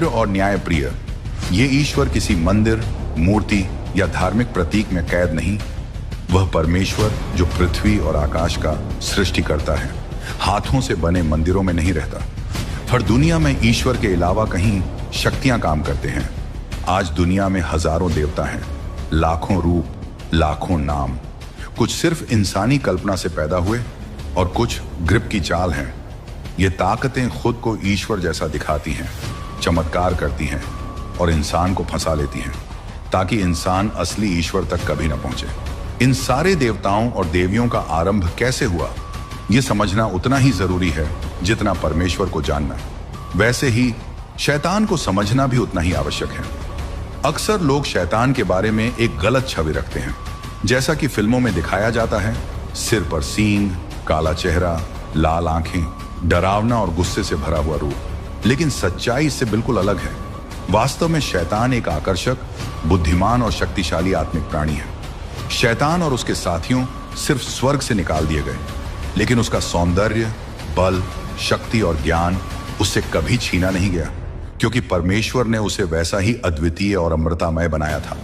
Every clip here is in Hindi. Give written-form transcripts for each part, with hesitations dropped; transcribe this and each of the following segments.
और न्यायप्रिय। ये ईश्वर किसी मंदिर, मूर्ति या धार्मिक प्रतीक में कैद नहीं। वह परमेश्वर जो पृथ्वी और आकाश का सृष्टि करता है, हाथों से बने मंदिरों में नहीं रहता। हर दुनिया में ईश्वर के अलावा कहीं शक्तियां काम करते हैं। आज दुनिया में हजारों देवता हैं, लाखों रूप, लाखों नाम। कुछ सिर्फ इंसानी कल्पना से पैदा हुए और कुछ ग्रिप की चाल हैं। ये ताकतें खुद को ईश्वर जैसा दिखाती हैं, चमत्कार करती हैं और इंसान को फंसा लेती हैं, ताकि इंसान असली ईश्वर तक कभी न पहुंचे। इन सारे देवताओं और देवियों का आरंभ कैसे हुआ, यह समझना उतना ही जरूरी है जितना परमेश्वर को जानना। वैसे ही शैतान को समझना भी उतना ही आवश्यक है। अक्सर लोग शैतान के बारे में एक गलत छवि रखते हैं। जैसा कि फिल्मों में दिखाया जाता है, सिर पर सींग, काला चेहरा, लाल आंखें, डरावना और गुस्से से भरा हुआ रूप। लेकिन सच्चाई इससे बिल्कुल अलग है। वास्तव में शैतान एक आकर्षक, बुद्धिमान और शक्तिशाली आत्मिक प्राणी है। शैतान और उसके साथियों सिर्फ स्वर्ग से निकाल दिए गए, लेकिन उसका सौंदर्य, बल, शक्ति और ज्ञान उससे कभी छीना नहीं गया, क्योंकि परमेश्वर ने उसे वैसा ही अद्वितीय और अमृतामय बनाया था।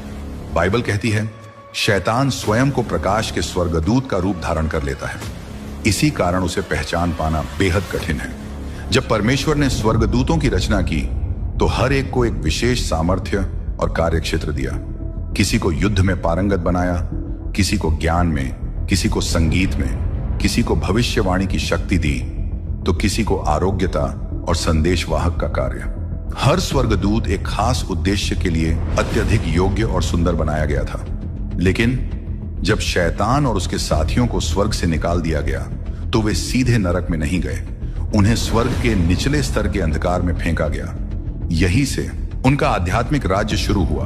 बाइबल कहती है, शैतान स्वयं को प्रकाश के स्वर्गदूत का रूप धारण कर लेता है। इसी कारण उसे पहचान पाना बेहद कठिन है। जब परमेश्वर ने स्वर्गदूतों की रचना की तो हर एक को एक विशेष सामर्थ्य और कार्यक्षेत्र दिया। किसी को युद्ध में पारंगत बनाया, किसी को ज्ञान में, किसी को संगीत में, किसी को भविष्यवाणी की शक्ति दी, तो किसी को आरोग्यता और संदेशवाहक का कार्य। हर स्वर्गदूत एक खास उद्देश्य के लिए अत्यधिक योग्य और सुंदर बनाया गया था। लेकिन जब शैतान और उसके साथियों को स्वर्ग से निकाल दिया गया तो वे सीधे नरक में नहीं गए, उन्हें स्वर्ग के निचले स्तर के अंधकार में फेंका गया। यहीं से उनका आध्यात्मिक राज्य शुरू हुआ।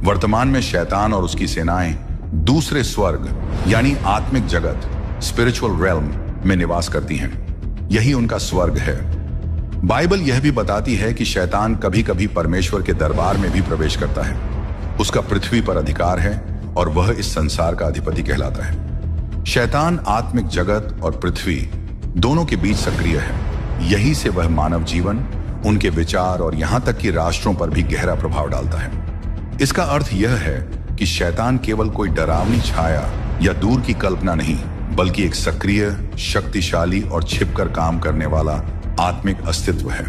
वर्तमान में शैतान और उसकी सेनाएं दूसरे स्वर्ग यानी आत्मिक जगत, स्पिरिचुअल रेल्म में निवास करती हैं। यही उनका स्वर्ग है। बाइबल यह भी बताती है कि शैतान कभी कभी परमेश्वर के दरबार में भी प्रवेश करता है। उसका पृथ्वी पर अधिकार है और वह इस संसार का अधिपति कहलाता है। शैतान आत्मिक जगत और पृथ्वी दोनों के बीच सक्रिय है। यही से वह मानव जीवन, उनके विचार और यहां तक कि राष्ट्रों पर भी गहरा प्रभाव डालता है। इसका अर्थ यह है कि शैतान केवल कोई डरावनी छाया या दूर की कल्पना नहीं, बल्कि एक सक्रिय, शक्तिशाली और छिपकर काम करने वाला आत्मिक अस्तित्व है।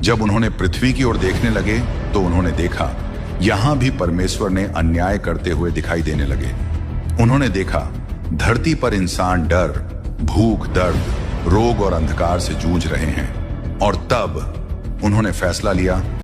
जब उन्होंने पृथ्वी की ओर देखने लगे तो उन्होंने देखा यहां भी परमेश्वर ने अन्याय करते हुए दिखाई देने लगे। उन्होंने देखा धरती पर इंसान डर, भूख, दर्द, रोग और अंधकार से जूझ रहे हैं, और तब उन्होंने फैसला लिया